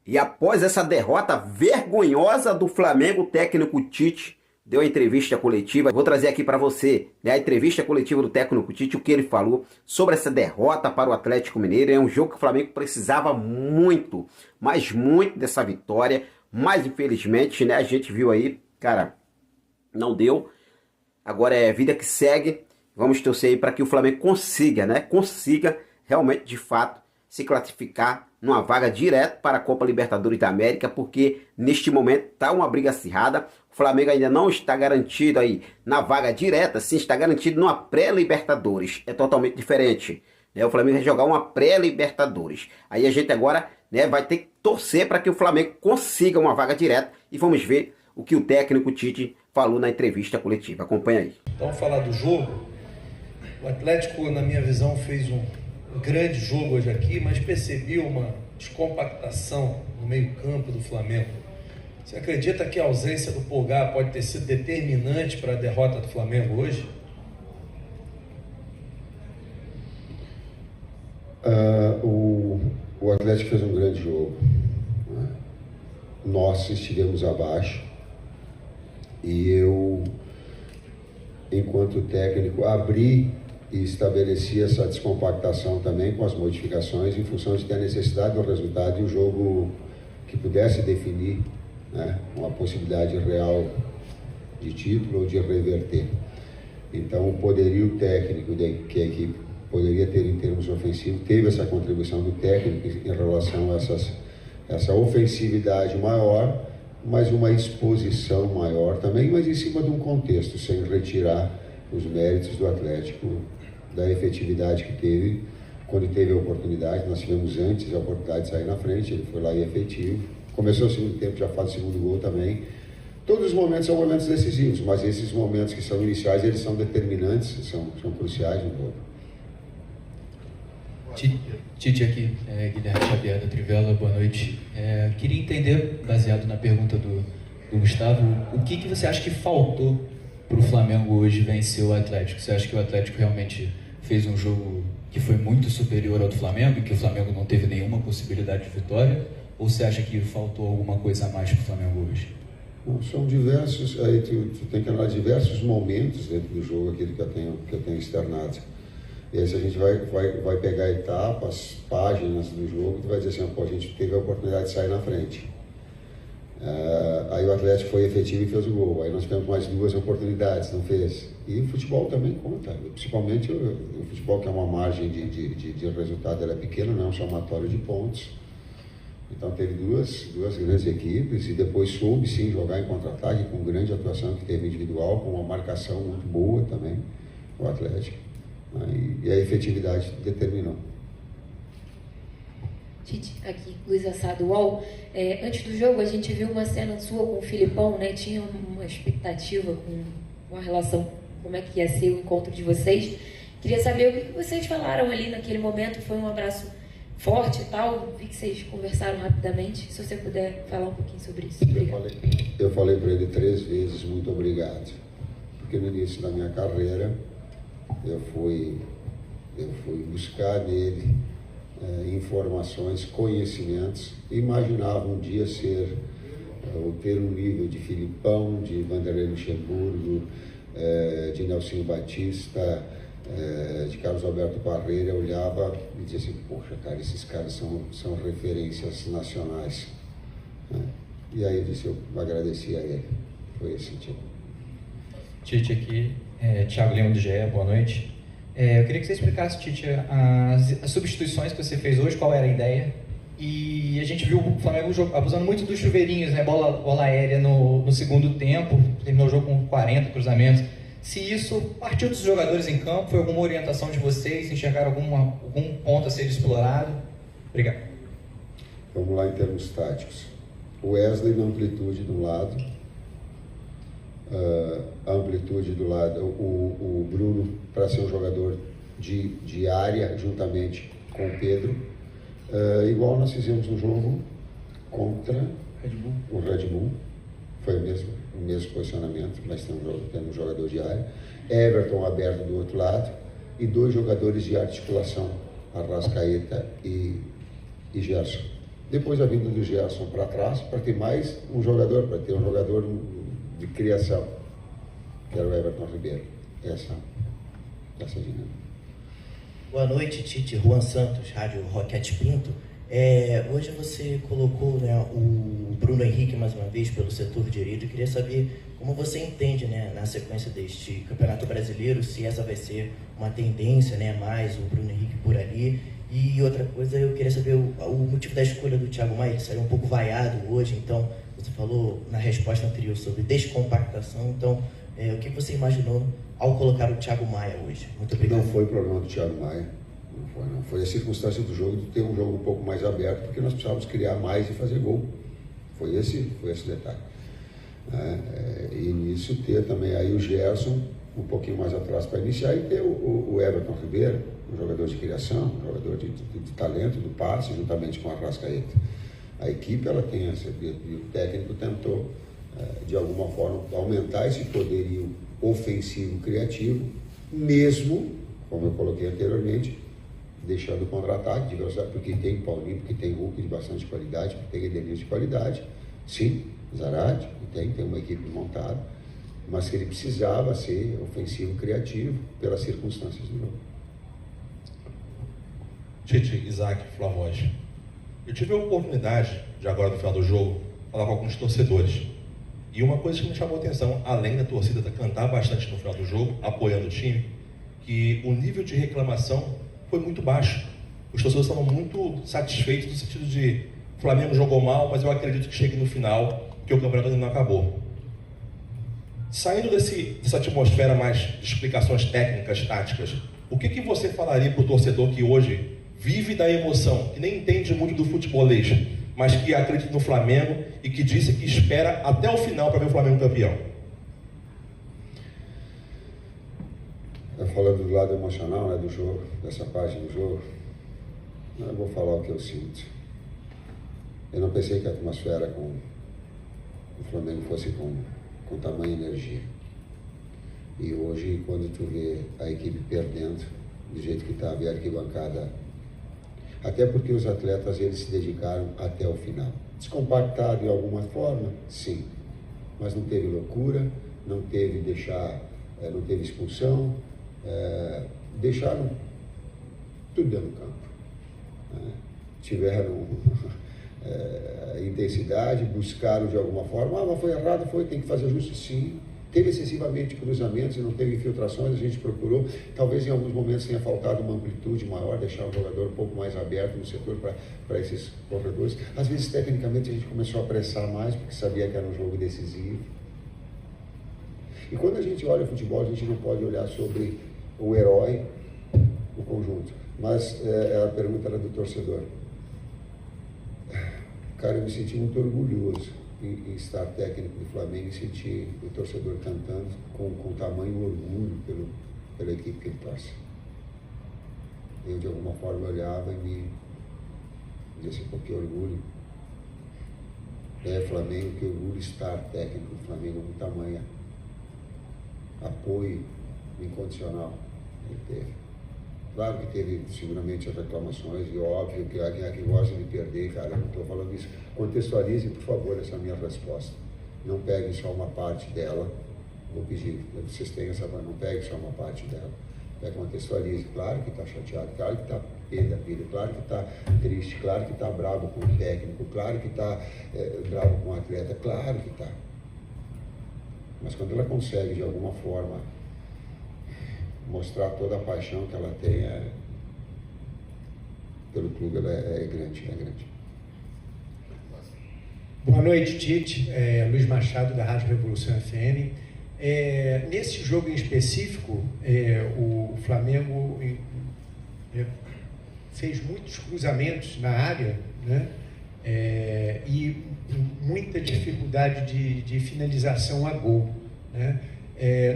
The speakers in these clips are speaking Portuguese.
E após essa derrota vergonhosa do Flamengo, o técnico Tite deu a entrevista coletiva. Vou trazer aqui para você, né, a entrevista coletiva do técnico Tite, o que ele falou sobre essa derrota para o Atlético Mineiro. É um jogo que o Flamengo precisava muito, mas muito dessa vitória. Mas infelizmente, né, a gente viu aí, cara, não deu. Agora é vida que segue. Vamos torcer aí para que o Flamengo consiga, né, consiga realmente, de fato, se classificar numa vaga direto para a Copa Libertadores da América, porque neste momento está uma briga acirrada. O Flamengo ainda não está garantido aí na vaga direta, sim, está garantido numa pré-Libertadores. É totalmente diferente, né? O Flamengo vai jogar uma pré-Libertadores. Aí a gente agora, né, vai ter que torcer para que o Flamengo consiga uma vaga direta e vamos ver o que o técnico Tite falou na entrevista coletiva. Acompanha aí. Então, falar do jogo, o Atlético, na minha visão, fez um grande jogo hoje aqui, mas percebi uma descompactação no meio-campo do Flamengo. Você acredita que a ausência do Pulgar pode ter sido determinante para a derrota do Flamengo hoje? O Atlético fez um grande jogo, né? Nós estivemos abaixo e eu, enquanto técnico, abri e estabelecia essa descompactação também com as modificações em função de ter a necessidade do resultado e um jogo que pudesse definir, né, uma possibilidade real de título ou de reverter. Então, o poderio técnico que a equipe poderia ter em termos ofensivos teve essa contribuição do técnico em relação a essa ofensividade maior, mas uma exposição maior também, mas em cima de um contexto, sem retirar os méritos do Atlético, da efetividade que teve, quando teve a oportunidade. Nós tivemos antes a oportunidade de sair na frente, ele foi lá e efetivo. Começou o segundo tempo, já faz o segundo gol também. Todos os momentos são momentos decisivos, mas esses momentos que são iniciais, eles são determinantes, são cruciais no jogo. Tite aqui, Guilherme Xavier da Trivela, boa noite. Queria entender, baseado na pergunta do Gustavo, o que você acha que faltou para o Flamengo hoje vencer o Atlético? Você acha que o Atlético realmente fez um jogo que foi muito superior ao do Flamengo e que o Flamengo não teve nenhuma possibilidade de vitória? Ou você acha que faltou alguma coisa a mais para o Flamengo hoje? Não, são diversos, aí tu tem que analisar diversos momentos dentro do jogo, aquilo que eu tenho externado. E aí se a gente vai pegar etapas, páginas do jogo, tu vai dizer assim, pô, a gente teve a oportunidade de sair na frente. Aí o Atlético foi efetivo e fez o gol. Aí nós tivemos mais duas oportunidades, não fez. E o futebol também conta, principalmente o futebol, que é uma margem de resultado, ela é pequena, não é um somatório de pontos. Então teve duas grandes equipes e depois soube sim jogar em contra-ataque com grande atuação que teve individual, com uma marcação muito boa também, o Atlético. E a efetividade determinou. Tite, aqui, Luiz Assado, UOL. Antes do jogo, a gente viu uma cena sua com o Filipão, né? Tinha uma expectativa com a relação, como é que ia ser o encontro de vocês. Queria saber o que vocês falaram ali naquele momento. Foi um abraço forte e tal? Vi que vocês conversaram rapidamente. Se você puder falar um pouquinho sobre isso. Obrigado. Eu falei para ele 3 vezes, muito obrigado. Porque no início da minha carreira, eu fui buscar nele informações, conhecimentos. Imaginava um dia ou ter um nível de Filipão, de Vanderlei Luxemburgo, de Nelsinho Batista, de Carlos Alberto Parreira. Eu olhava e dizia assim, poxa, cara, esses caras são referências nacionais, né? E aí eu disse, eu agradeci a ele. Foi esse tipo. Tite aqui, Thiago Leão do GE, boa noite. Eu queria que você explicasse, Tite, as substituições que você fez hoje, qual era a ideia. E a gente viu o Flamengo abusando muito dos chuveirinhos, né? Bola aérea no segundo tempo, terminou o jogo com 40 cruzamentos. Se isso partiu dos jogadores em campo, foi alguma orientação de vocês, enxergaram algum ponto a ser explorado? Obrigado. Vamos lá em termos táticos. O Wesley na amplitude de um lado, a amplitude do lado, o Bruno para ser um jogador de área juntamente com o Pedro, igual nós fizemos no jogo contra o Red Bull, foi o mesmo posicionamento, mas tendo um jogador de área, Everton aberto do outro lado e 2 jogadores de articulação, Arrascaeta e Gerson. Depois a vinda do Gerson para trás, para ter mais um jogador, para ter um jogador de criação, que era o Everton Ribeiro. Essa é a dinâmica. Boa noite, Tite. Juan Santos, Rádio Roquete Pinto. Hoje você colocou, né, o Bruno Henrique mais uma vez pelo setor direito. Eu queria saber como você entende, né, na sequência deste Campeonato Brasileiro, se essa vai ser uma tendência, né, mais o Bruno Henrique por ali. E outra coisa, eu queria saber o motivo da escolha do Thiago Maia. Ele saiu um pouco vaiado hoje, então você falou na resposta anterior sobre descompactação. Então, o que você imaginou ao colocar o Thiago Maia hoje? Muito obrigado. Não foi o problema do Thiago Maia. Não foi a circunstância do jogo de ter um jogo um pouco mais aberto, porque nós precisávamos criar mais e fazer gol. Foi esse detalhe. E nisso ter também aí o Gerson um pouquinho mais atrás para iniciar e ter o Everton Ribeiro, um jogador de criação, um jogador de talento, do passe, juntamente com a Arrascaeta. A equipe ela tem essa, e o técnico tentou de alguma forma aumentar esse poderio ofensivo criativo, mesmo, como eu coloquei anteriormente, deixando o contra-ataque de velocidade, porque tem Paulinho, porque tem Hulk de bastante qualidade, porque tem Edenilson de qualidade, sim, Zarate, tem uma equipe montada, mas que ele precisava ser ofensivo criativo pelas circunstâncias do jogo. Tite, Isaac, Flavoz. Eu tive a oportunidade de agora no final do jogo falar com alguns torcedores. E uma coisa que me chamou a atenção, além da torcida cantar bastante no final do jogo, apoiando o time, que o nível de reclamação foi muito baixo. Os torcedores estavam muito satisfeitos no sentido de o Flamengo jogou mal, mas eu acredito que chegue no final, que o campeonato ainda não acabou. Saindo dessa atmosfera mais de explicações técnicas, táticas, o que você falaria para o torcedor que hoje vive da emoção, que nem entende muito do futebolês, mas que acredita no Flamengo e que disse que espera até o final para ver o Flamengo campeão? Falando do lado emocional, né, do jogo, dessa parte do jogo, eu vou falar o que eu sinto. Eu não pensei que a atmosfera com o Flamengo fosse com tamanha energia. E hoje, quando tu vê a equipe perdendo, do jeito que está, a arquibancada, até porque os atletas eles se dedicaram até o final. Descompactado de alguma forma, sim, mas não teve loucura, não teve não teve expulsão, deixaram tudo dentro do campo. Tiveram intensidade, buscaram de alguma forma, mas foi errado, tem que fazer justo, sim. Teve excessivamente cruzamentos e não teve infiltrações, a gente procurou, talvez em alguns momentos tenha faltado uma amplitude maior, deixar o jogador um pouco mais aberto no setor para esses corredores. Às vezes, tecnicamente, a gente começou a pressar mais, porque sabia que era um jogo decisivo. E quando a gente olha o futebol, a gente não pode olhar sobre o herói, o conjunto. Mas a pergunta era do torcedor. Cara, eu me senti muito orgulhoso em estar técnico do Flamengo e sentir o torcedor cantando com tamanho orgulho pela equipe que ele torce. Eu, de alguma forma, olhava e me dizia assim, pô, que orgulho. Flamengo, que orgulho estar técnico do Flamengo com tamanho apoio incondicional ele teve. Claro que teve seguramente as reclamações e óbvio que há quem gosta de perder, cara, eu não estou falando isso. Contextualize, por favor, essa minha resposta. Não peguem só uma parte dela, vou pedir, vocês tenham essa, não peguem só uma parte dela. Contextualize, claro que está chateado, claro que está pé da vida, claro que está triste, claro que está bravo com o técnico, claro que está bravo com o atleta, claro que está. Mas quando ela consegue, de alguma forma, mostrar toda a paixão que ela tem pelo clube, ela é grande, é grande. Boa noite, Tite. Luiz Machado, da Rádio Revolução FM. Nesse jogo em específico, o Flamengo fez muitos cruzamentos na área, né? E muita dificuldade de finalização a gol, né?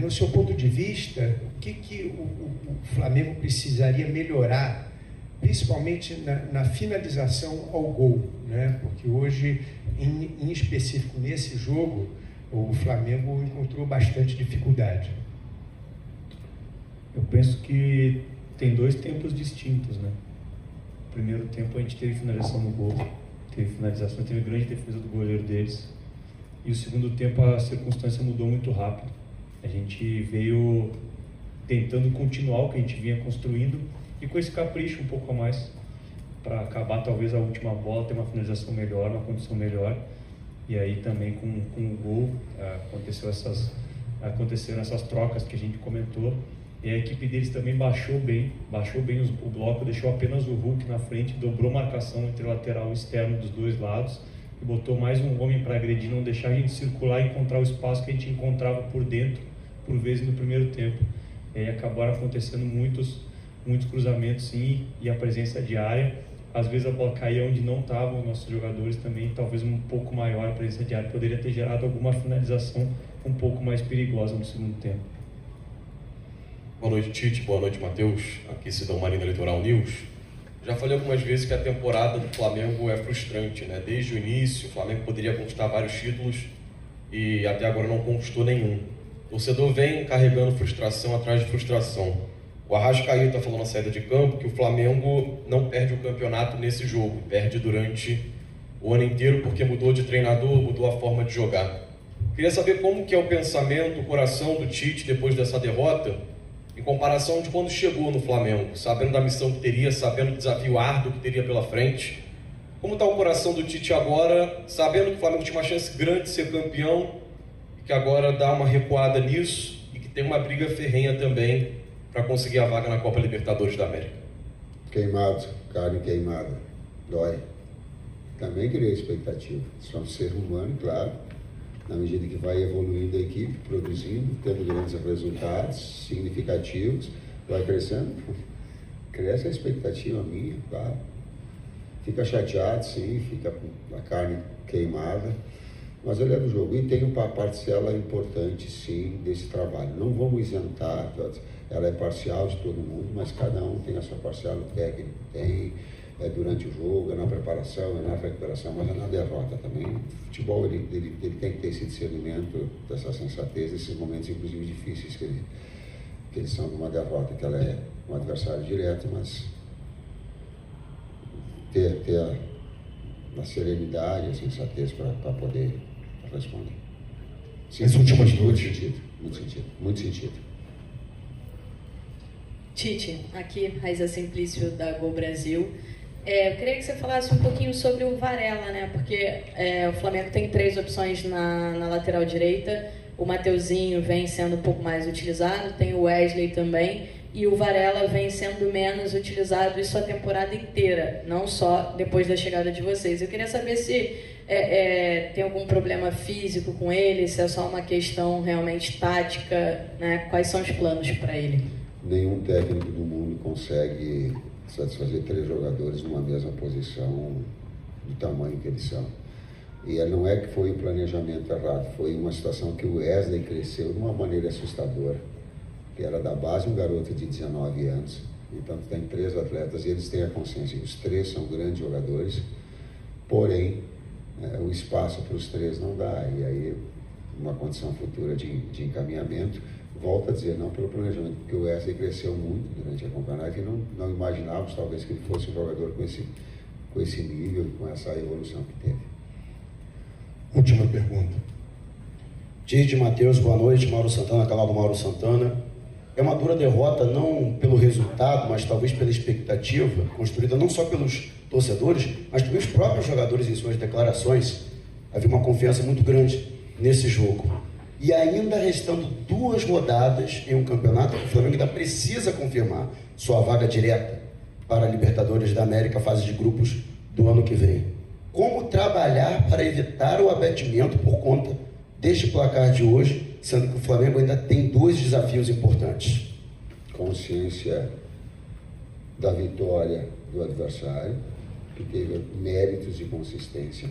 No seu ponto de vista, o que o Flamengo precisaria melhorar, principalmente na finalização ao gol, né? Porque hoje, em específico nesse jogo, o Flamengo encontrou bastante dificuldade. Eu penso que tem dois tempos distintos, né? No primeiro tempo a gente teve finalização no gol, teve finalização, teve grande defesa do goleiro deles. E o segundo tempo a circunstância mudou muito rápido. A gente veio tentando continuar o que a gente vinha construindo e com esse capricho um pouco a mais para acabar talvez a última bola, ter uma finalização melhor, uma condição melhor. E aí também com o gol aconteceram essas trocas que a gente comentou. E a equipe deles também baixou bem o bloco, deixou apenas o Hulk na frente, dobrou marcação entre lateral e externo dos dois lados e botou mais um homem para agredir, não deixar a gente circular e encontrar o espaço que a gente encontrava por dentro, por vezes no primeiro tempo. E aí acabaram acontecendo muitos cruzamentos sim, e a presença de área. Às vezes a bola caía onde não estavam os nossos jogadores também, talvez um pouco maior a presença de área poderia ter gerado alguma finalização um pouco mais perigosa no segundo tempo. Boa noite, Tite. Boa noite, Matheus. Aqui Cidão Marina Litoral News. Já falei algumas vezes que a temporada do Flamengo é frustrante, né? Desde o início, o Flamengo poderia conquistar vários títulos e até agora não conquistou nenhum. O torcedor vem carregando frustração atrás de frustração. O Arrascaeta falou na saída de campo que o Flamengo não perde o campeonato nesse jogo, perde durante o ano inteiro porque mudou de treinador, mudou a forma de jogar. Queria saber como que é o pensamento, o coração do Tite depois dessa derrota, em comparação de quando chegou no Flamengo, sabendo da missão que teria, sabendo do desafio árduo que teria pela frente. Como está o coração do Tite agora, sabendo que o Flamengo tinha uma chance grande de ser campeão e que agora dá uma recuada nisso e que tem uma briga ferrenha também para conseguir a vaga na Copa Libertadores da América? Queimado, carne queimada, dói. Também criei expectativa. Só um ser humano, claro. Na medida que vai evoluindo a equipe, produzindo, tendo grandes resultados significativos, vai crescendo, cresce a expectativa minha, claro. Fica chateado, sim, fica com a carne queimada, mas ele é do jogo. E tem uma parcela importante, sim, desse trabalho. Não vamos isentar, ela é parcial de todo mundo, mas cada um tem a sua parcela, o técnico tem, durante o jogo, é na preparação, é na recuperação, mas é na derrota também. O futebol ele tem que ter esse discernimento, dessa sensatez, desses momentos inclusive difíceis que eles são de uma derrota, que ela é um adversário direto, mas ter a serenidade, a sensatez para poder responder. Sim, as últimas duas. Muito sentido. Tite, aqui, Raíza Simplício da Gol Brasil. Eu queria que você falasse um pouquinho sobre o Varela, né? Porque o Flamengo tem 3 opções na lateral direita. O Mateuzinho vem sendo um pouco mais utilizado, tem o Wesley também, e o Varela vem sendo menos utilizado isso a temporada inteira, não só depois da chegada de vocês. Eu queria saber se tem algum problema físico com ele, se é só uma questão realmente tática, né? Quais são os planos para ele? Nenhum técnico do mundo consegue satisfazer 3 jogadores numa mesma posição do tamanho que eles são. E não é que foi um planejamento errado, foi uma situação que o Wesley cresceu de uma maneira assustadora, que era da base um garoto de 19 anos, então tem 3 atletas e eles têm a consciência que os 3 são grandes jogadores, porém o espaço para os 3 não dá, e aí uma condição futura de encaminhamento. Volto a dizer, não pelo planejamento, porque o Wesley cresceu muito durante a campeonato e não imaginávamos talvez que ele fosse um jogador com esse nível e com essa evolução que teve. Última pergunta. Tite, Matheus, boa noite. Mauro Santana, canal do Mauro Santana. É uma dura derrota, não pelo resultado, mas talvez pela expectativa, construída não só pelos torcedores, mas pelos próprios jogadores em suas declarações. Havia uma confiança muito grande nesse jogo. E ainda restando 2 rodadas em um campeonato, o Flamengo ainda precisa confirmar sua vaga direta para a Libertadores da América, fase de grupos do ano que vem. Como trabalhar para evitar o abatimento por conta deste placar de hoje, sendo que o Flamengo ainda tem 2 desafios importantes? Consciência da vitória do adversário, que teve méritos e consistência.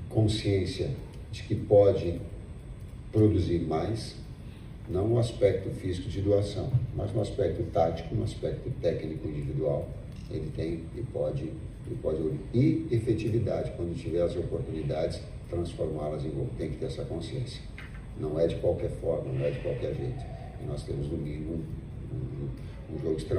Consciência de que pode produzir mais, não no aspecto físico de doação, mas no aspecto tático, no aspecto técnico individual. Ele tem e pode e efetividade, quando tiver as oportunidades, transformá-las em gol. Tem que ter essa consciência. Não é de qualquer forma, não é de qualquer jeito. E nós temos no mínimo um jogo extremamente